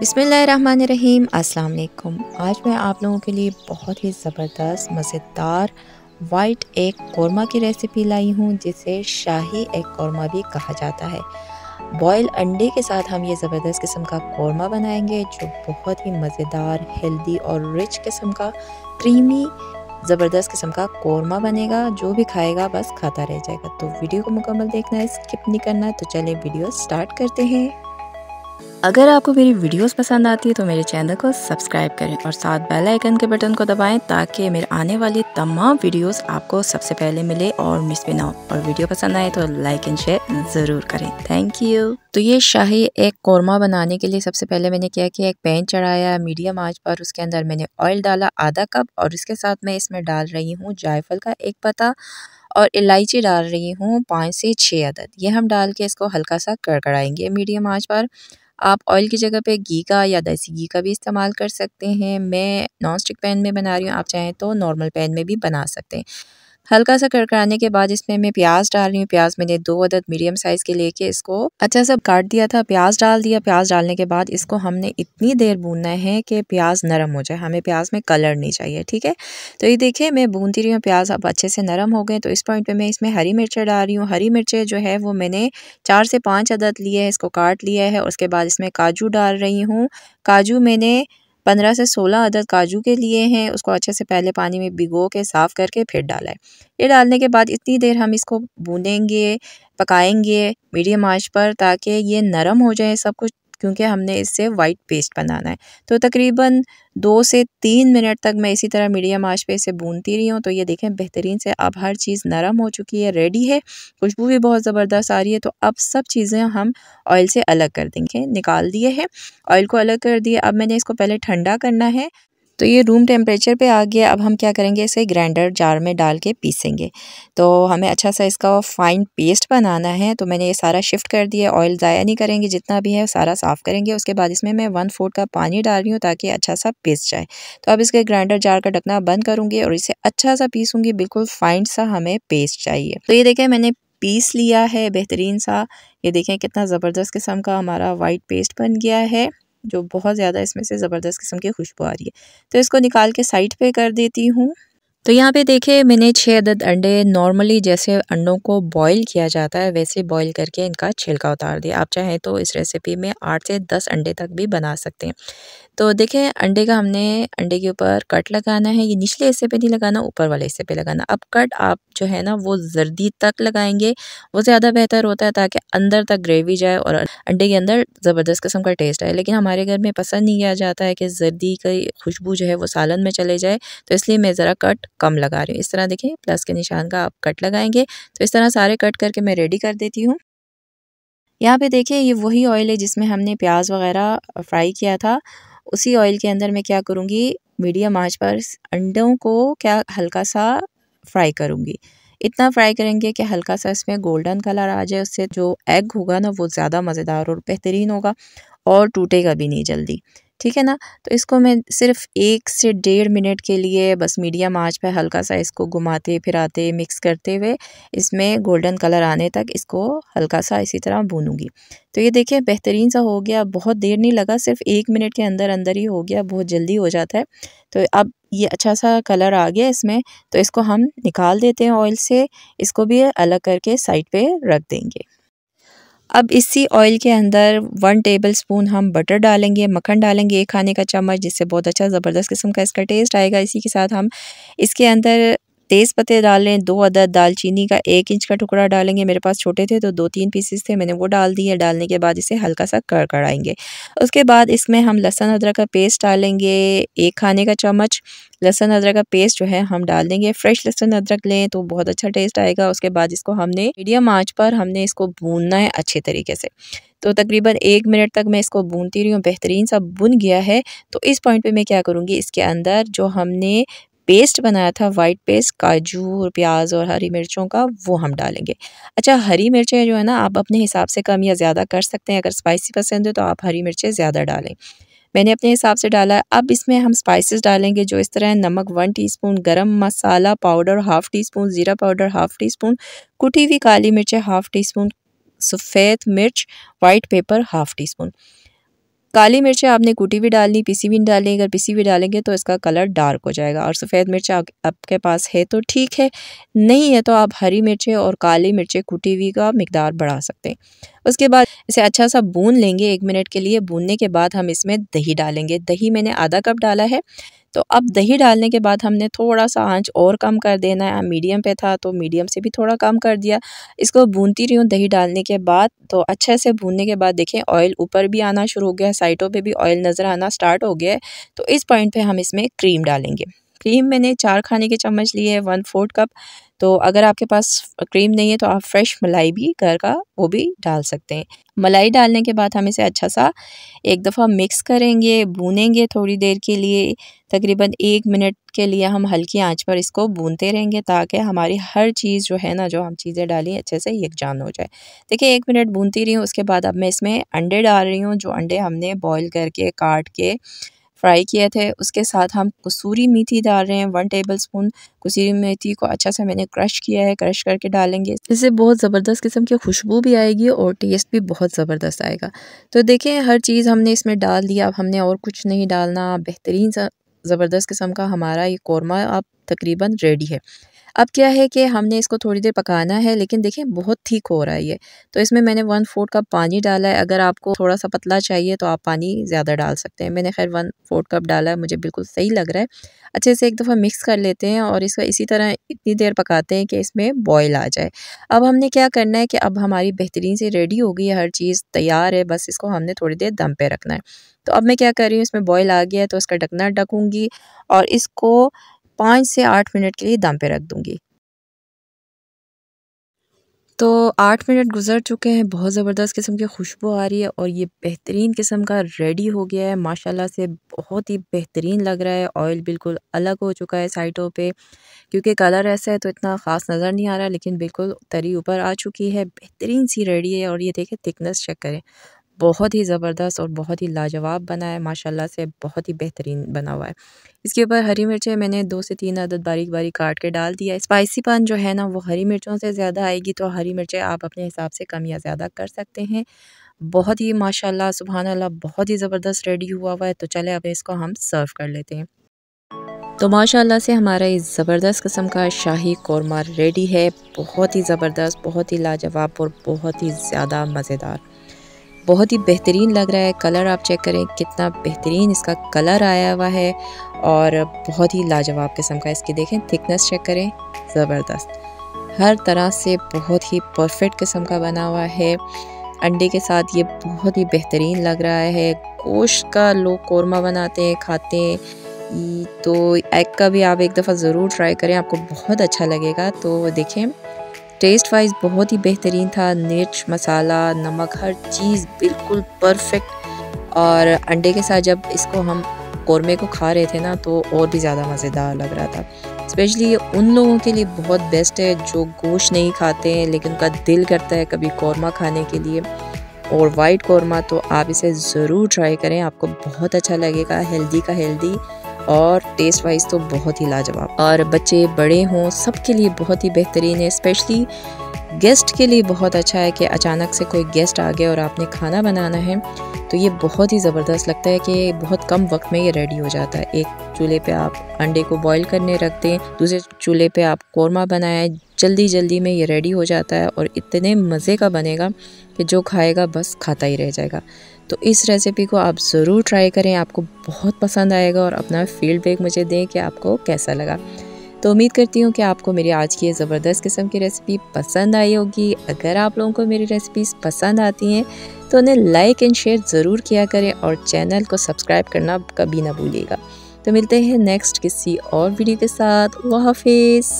बिस्मिल्लाहिर्रहमानिर्रहीम। अस्सलाम वालेकुम। आज मैं आप लोगों के लिए बहुत ही ज़बरदस्त मज़ेदार वाइट एग कौरमा की रेसिपी लाई हूँ, जिसे शाही एग कौरमा भी कहा जाता है। बॉयल अंडे के साथ हम ये ज़बरदस्त किस्म का कौरमा बनाएंगे, जो बहुत ही मज़ेदार, हेल्दी और रिच किस्म का क्रीमी ज़बरदस्त किस्म का कौरमा बनेगा। जो भी खाएगा बस खाता रह जाएगा। तो वीडियो को मुकम्मल देखना है, स्किप नहीं करना है। तो चलिए वीडियो स्टार्ट करते हैं। अगर आपको मेरी वीडियोस पसंद आती है तो मेरे चैनल को सब्सक्राइब करें और साथ बेल आइकन के बटन को दबाएं, ताकि मेरे आने वाली तमाम वीडियोस आपको सबसे पहले मिले और मिस भी ना हो। और वीडियो पसंद आए तो लाइक एंड शेयर ज़रूर करें। Thank you. तो ये शाही एग कौरमा बनाने के लिए सबसे पहले मैंने क्या किया, एक पैन चढ़ाया मीडियम आंच पर। उसके अंदर मैंने ऑयल डाला आधा कप, और इसके साथ मैं इसमें डाल रही हूँ जायफल का एक पत्ता और इलायची डाल रही हूँ 5 से 6 अदद। ये हम डाल के इसको हल्का सा कड़कड़ाएंगे मीडियम आंच पर। आप ऑयल की जगह पे घी का या देसी घी का भी इस्तेमाल कर सकते हैं। मैं नॉन स्टिक पैन में बना रही हूँ, आप चाहें तो नॉर्मल पैन में भी बना सकते हैं। हल्का सा कड़कड़ाने के बाद इसमें मैं प्याज डाल रही हूँ। प्याज मैंने 2 अदद मीडियम साइज़ के लेके इसको अच्छा सा काट दिया था। प्याज डाल दिया। प्याज डालने के बाद इसको हमने इतनी देर भूनना है कि प्याज नरम हो जाए। हमें प्याज में कलर नहीं चाहिए, ठीक है। तो ये देखिए मैं भूनती रही हूँ, प्याज अब अच्छे से नरम हो गए। तो इस पॉइंट पे मैं इसमें हरी मिर्चें डाल रही हूँ। हरी मिर्चें जो है वो मैंने 4 से 5 अदद लिए है, इसको काट लिया है। उसके बाद इसमें काजू डाल रही हूँ। काजू मैंने 15 से 16 अदद काजू के लिए हैं। उसको अच्छे से पहले पानी में भिगो के साफ़ करके फिर डाला है। ये डालने के बाद इतनी देर हम इसको भूनेंगे, पकाएंगे मीडियम आंच पर, ताकि ये नरम हो जाए सब कुछ, क्योंकि हमने इससे वाइट पेस्ट बनाना है। तो तकरीबन 2 से 3 मिनट तक मैं इसी तरह मीडियम आंच पे इसे भूनती रही हूँ। तो ये देखें बेहतरीन से अब हर चीज़ नरम हो चुकी है, रेडी है। खुशबू भी बहुत ज़बरदस्त आ रही है। तो अब सब चीज़ें हम ऑयल से अलग कर देंगे। निकाल दिए हैं, ऑयल को अलग कर दिए। अब मैंने इसको पहले ठंडा करना है। तो ये रूम टेम्परेचर पे आ गया। अब हम क्या करेंगे, इसे ग्राइंडर जार में डाल के पीसेंगे। तो हमें अच्छा सा इसका फाइन पेस्ट बनाना है। तो मैंने ये सारा शिफ्ट कर दिया। ऑयल ज़ाया नहीं करेंगे, जितना भी है सारा साफ़ करेंगे। उसके बाद इसमें मैं 1/4 कप पानी डाल रही हूँ, ताकि अच्छा सा पीस जाए। तो अब इसके ग्राइंडर जार का ढकना बंद करूँगी और इसे अच्छा सा पीसूँगी। बिल्कुल फाइन सा हमें पेस्ट चाहिए। तो ये देखें मैंने पीस लिया है बेहतरीन सा। ये देखें कितना ज़बरदस्त किस्म का हमारा वाइट पेस्ट बन गया है, जो बहुत ज़्यादा इसमें से ज़बरदस्त किस्म की खुशबू आ रही है। तो इसको निकाल के साइड पे कर देती हूँ। तो यहाँ पे देखिए मैंने 6 अदद अंडे, नॉर्मली जैसे अंडों को बॉईल किया जाता है वैसे बॉईल करके इनका छिलका उतार दिया। आप चाहें तो इस रेसिपी में 8 से 10 अंडे तक भी बना सकते हैं। तो देखें अंडे का हमने अंडे के ऊपर कट लगाना है। ये निचले हिस्से पे नहीं लगाना, ऊपर वाले हिस्से पे लगाना। अब कट आप जो है ना वो जर्दी तक लगाएंगे, वो ज़्यादा बेहतर होता है, ताकि अंदर तक ग्रेवी जाए और अंडे के अंदर ज़बरदस्त किस्म का टेस्ट आए। लेकिन हमारे घर में पसंद नहीं किया जाता है कि जर्दी की खुशबू जो है वो सालन में चले जाए, तो इसलिए मैं ज़रा कट कम लगा रही हूँ। इस तरह देखिए प्लस के निशान का आप कट लगाएंगे। तो इस तरह सारे कट करके मैं रेडी कर देती हूँ। यहाँ पे देखिए ये वही ऑयल है जिसमें हमने प्याज वगैरह फ्राई किया था। उसी ऑयल के अंदर मैं क्या करूँगी, मीडियम आंच पर अंडों को क्या हल्का सा फ्राई करूँगी। इतना फ्राई करेंगे कि हल्का सा इसमें गोल्डन कलर आ जाए। उससे जो एग होगा ना वो ज़्यादा मज़ेदार और बेहतरीन होगा, और टूटेगा भी नहीं जल्दी, ठीक है ना। तो इसको मैं सिर्फ 1 से 1.5 मिनट के लिए बस मीडियम आंच पे हल्का सा इसको घुमाते फिराते मिक्स करते हुए इसमें गोल्डन कलर आने तक इसको हल्का सा इसी तरह भूनूंगी। तो ये देखिए बेहतरीन सा हो गया, बहुत देर नहीं लगा, सिर्फ 1 मिनट के अंदर अंदर ही हो गया, बहुत जल्दी हो जाता है। तो अब ये अच्छा सा कलर आ गया इसमें। तो इसको हम निकाल देते हैं ऑयल से। इसको भी अलग करके साइड पे रख देंगे। अब इसी ऑयल के अंदर 1 टेबलस्पून हम बटर डालेंगे, मक्खन डालेंगे 1 खाने का चम्मच, जिससे बहुत अच्छा ज़बरदस्त किस्म का इसका टेस्ट आएगा। इसी के साथ हम इसके अंदर तेज़ पत्ते डालें 2 अदद, दालचीनी का 1 इंच का टुकड़ा डालेंगे। मेरे पास छोटे थे तो 2-3 पीसेस थे, मैंने वो डाल दिए। डालने के बाद इसे हल्का सा कड़कड़ाएंगे। उसके बाद इसमें हम लहसुन अदरक का पेस्ट डालेंगे 1 खाने का चम्मच। लहसुन अदरक का पेस्ट जो है हम डाल देंगे। फ्रेश लहसुन अदरक लें तो बहुत अच्छा टेस्ट आएगा। उसके बाद इसको हमने मीडियम आंच पर हमने इसको भूनना है अच्छे तरीके से। तो तकरीबन 1 मिनट तक मैं इसको भूनती रही हूँ, बेहतरीन सा भुन गया है। तो इस पॉइंट पे मैं क्या करूँगी, इसके अंदर जो हमने पेस्ट बनाया था वाइट पेस्ट, काजू और प्याज और हरी मिर्चों का, वो हम डालेंगे। अच्छा हरी मिर्चें जो है ना आप अपने हिसाब से कम या ज़्यादा कर सकते हैं। अगर स्पाइसी पसंद है तो आप हरी मिर्चें ज़्यादा डालें। मैंने अपने हिसाब से डाला है। अब इसमें हम स्पाइसेस डालेंगे जो इस तरह है। नमक 1 टीस्पून, गरम मसाला पाउडर 1/2 टीस्पून, ज़ीरा पाउडर 1/2 टीस्पून, कुटी हुई काली मिर्चें 1/2 टीस्पून, सफ़ेद मिर्च वाइट पेपर 1/2 टीस्पून। काली मिर्चें आपने कूटी भी डालनी, पिसी भी डालनी। अगर पिसी भी डालेंगे तो इसका कलर डार्क हो जाएगा। और सफ़ेद मिर्च आपके पास है तो ठीक है, नहीं है तो आप हरी मिर्चें और काली मिर्चें कूटी हुई का मिकदार बढ़ा सकते हैं। उसके बाद इसे अच्छा सा भून लेंगे 1 मिनट के लिए। भूनने के बाद हम इसमें दही डालेंगे। दही मैंने आधा कप डाला है। तो अब दही डालने के बाद हमने थोड़ा सा आंच और कम कर देना है। मीडियम पे था तो मीडियम से भी थोड़ा कम कर दिया। इसको भूनती रही हूँ दही डालने के बाद। तो अच्छे से भूनने के बाद देखें ऑयल ऊपर भी आना शुरू हो गया है, साइडों पे भी ऑयल नज़र आना स्टार्ट हो गया है। तो इस पॉइंट पे हम इसमें क्रीम डालेंगे। क्रीम मैंने 4 खाने के चम्मच लिए है, 1/4 कप। तो अगर आपके पास क्रीम नहीं है तो आप फ्रेश मलाई भी घर का वो भी डाल सकते हैं। मलाई डालने के बाद हम इसे अच्छा सा एक दफ़ा मिक्स करेंगे, भूनेंगे थोड़ी देर के लिए। तकरीबन 1 मिनट के लिए हम हल्की आंच पर इसको भूनते रहेंगे ताकि हमारी हर चीज़ जो है ना, जो हम चीज़ें डाली अच्छे से यकजान हो जाए। देखिए 1 मिनट भूनती रही हूँ। उसके बाद अब मैं इसमें अंडे डाल रही हूँ। जो अंडे हमने बॉईल करके काट के फ्राई किए थे, उसके साथ हम कसूरी मेथी डाल रहे हैं 1 टेबलस्पून। कसूरी मेथी को अच्छा से मैंने क्रश किया है, क्रश करके डालेंगे। इससे बहुत ज़बरदस्त किस्म की खुशबू भी आएगी और टेस्ट भी बहुत ज़बरदस्त आएगा। तो देखें हर चीज़ हमने इसमें डाल दिया। अब हमने और कुछ नहीं डालना। बेहतरीन सा ज़बरदस्त किस्म का हमारा ये कौरमा अब तकरीबन रेडी है। अब क्या है कि हमने इसको थोड़ी देर पकाना है, लेकिन देखिए बहुत थिक हो रहा है ये। तो इसमें मैंने 1/4 कप पानी डाला है। अगर आपको थोड़ा सा पतला चाहिए तो आप पानी ज़्यादा डाल सकते हैं। मैंने खैर 1/4 कप डाला है, मुझे बिल्कुल सही लग रहा है। अच्छे से एक दफ़ा मिक्स कर लेते हैं और इसको इसी तरह इतनी देर पकाते हैं कि इसमें बॉयल आ जाए। अब हमने क्या करना है कि अब हमारी बेहतरीन से रेडी हो गई है, हर चीज़ तैयार है, बस इसको हमने थोड़ी देर दम पे रखना है। तो अब मैं क्या कर रही हूँ, इसमें बॉयल आ गया है तो इसका ढकना ढकूँगी और इसको 5 से 8 मिनट के लिए दम पे रख दूँगी। तो 8 मिनट गुज़र चुके हैं। बहुत ज़बरदस्त किस्म की खुशबू आ रही है और ये बेहतरीन किस्म का रेडी हो गया है। माशाल्लाह से बहुत ही बेहतरीन लग रहा है। ऑयल बिल्कुल अलग हो चुका है साइडों पे, क्योंकि कलर ऐसा है तो इतना ख़ास नज़र नहीं आ रहा, लेकिन बिल्कुल तरी ऊपर आ चुकी है। बेहतरीन सी रेडी है और ये देखें थिकनेस चेक करें। बहुत ही ज़बरदस्त और बहुत ही लाजवाब बना है। माशाल्लाह से बहुत ही बेहतरीन बना हुआ है। इसके ऊपर हरी मिर्चें मैंने 2 से 3 अदद बारीक-बारीक काट के डाल दिया है। स्पाइसीपन जो है ना वो हरी मिर्चों से ज़्यादा आएगी, तो हरी मिर्चें आप अपने हिसाब से कम या ज़्यादा कर सकते हैं। बहुत ही माशाल्लाह सुभान अल्लाह बहुत ही ज़बरदस्त रेडी हुआ हुआ है। तो चलें अब इसको हम सर्व कर लेते हैं। तो माशाल्लाह से हमारा ये ज़बरदस्त किस्म का शाही कौरमा रेडी है। बहुत ही ज़बरदस्त, बहुत ही लाजवाब और बहुत ही ज़्यादा मज़ेदार। बहुत ही बेहतरीन लग रहा है। कलर आप चेक करें कितना बेहतरीन इसका कलर आया हुआ है और बहुत ही लाजवाब किस्म का। इसकी देखें थिकनेस चेक करें, ज़बरदस्त हर तरह से बहुत ही परफेक्ट किस्म का बना हुआ है। अंडे के साथ ये बहुत ही बेहतरीन लग रहा है। गोश्त का लोग कौरमा बनाते हैं, खाते हैं, तो एग का भी आप एक दफ़ा ज़रूर ट्राई करें, आपको बहुत अच्छा लगेगा। तो देखें टेस्ट वाइज बहुत ही बेहतरीन था। मिर्च, मसाला, नमक, हर चीज़ बिल्कुल परफेक्ट। और अंडे के साथ जब इसको हम कौरमे को खा रहे थे ना तो और भी ज़्यादा मज़ेदार लग रहा था। स्पेशली ये उन लोगों के लिए बहुत बेस्ट है जो गोश्त नहीं खाते हैं लेकिन उनका दिल करता है कभी कौरमा खाने के लिए, और वाइट कौरमा। तो आप इसे ज़रूर ट्राई करें, आपको बहुत अच्छा लगेगा। हेल्दी का हेल्दी और टेस्ट वाइज तो बहुत ही लाजवाब। और बच्चे बड़े हों सबके लिए बहुत ही बेहतरीन है। स्पेशली गेस्ट के लिए बहुत अच्छा है कि अचानक से कोई गेस्ट आ गया और आपने खाना बनाना है तो ये बहुत ही ज़बरदस्त लगता है कि बहुत कम वक्त में ये रेडी हो जाता है। एक चूल्हे पे आप अंडे को बॉईल करने रख दें, दूसरे चूल्हे पे आप कौरमा बनाएं, जल्दी जल्दी में ये रेडी हो जाता है और इतने मज़े का बनेगा कि जो खाएगा बस खाता ही रह जाएगा। तो इस रेसिपी को आप ज़रूर ट्राई करें, आपको बहुत पसंद आएगा और अपना फीडबैक मुझे दें कि आपको कैसा लगा। तो उम्मीद करती हूँ कि आपको मेरी आज की ये ज़बरदस्त किस्म की रेसिपी पसंद आई होगी। अगर आप लोगों को मेरी रेसिपीज़ पसंद आती हैं तो उन्हें लाइक एंड शेयर ज़रूर किया करें और चैनल को सब्सक्राइब करना कभी ना भूलिएगा। तो मिलते हैं नेक्स्ट किसी और वीडियो के साथ। अल्लाह हाफिज़।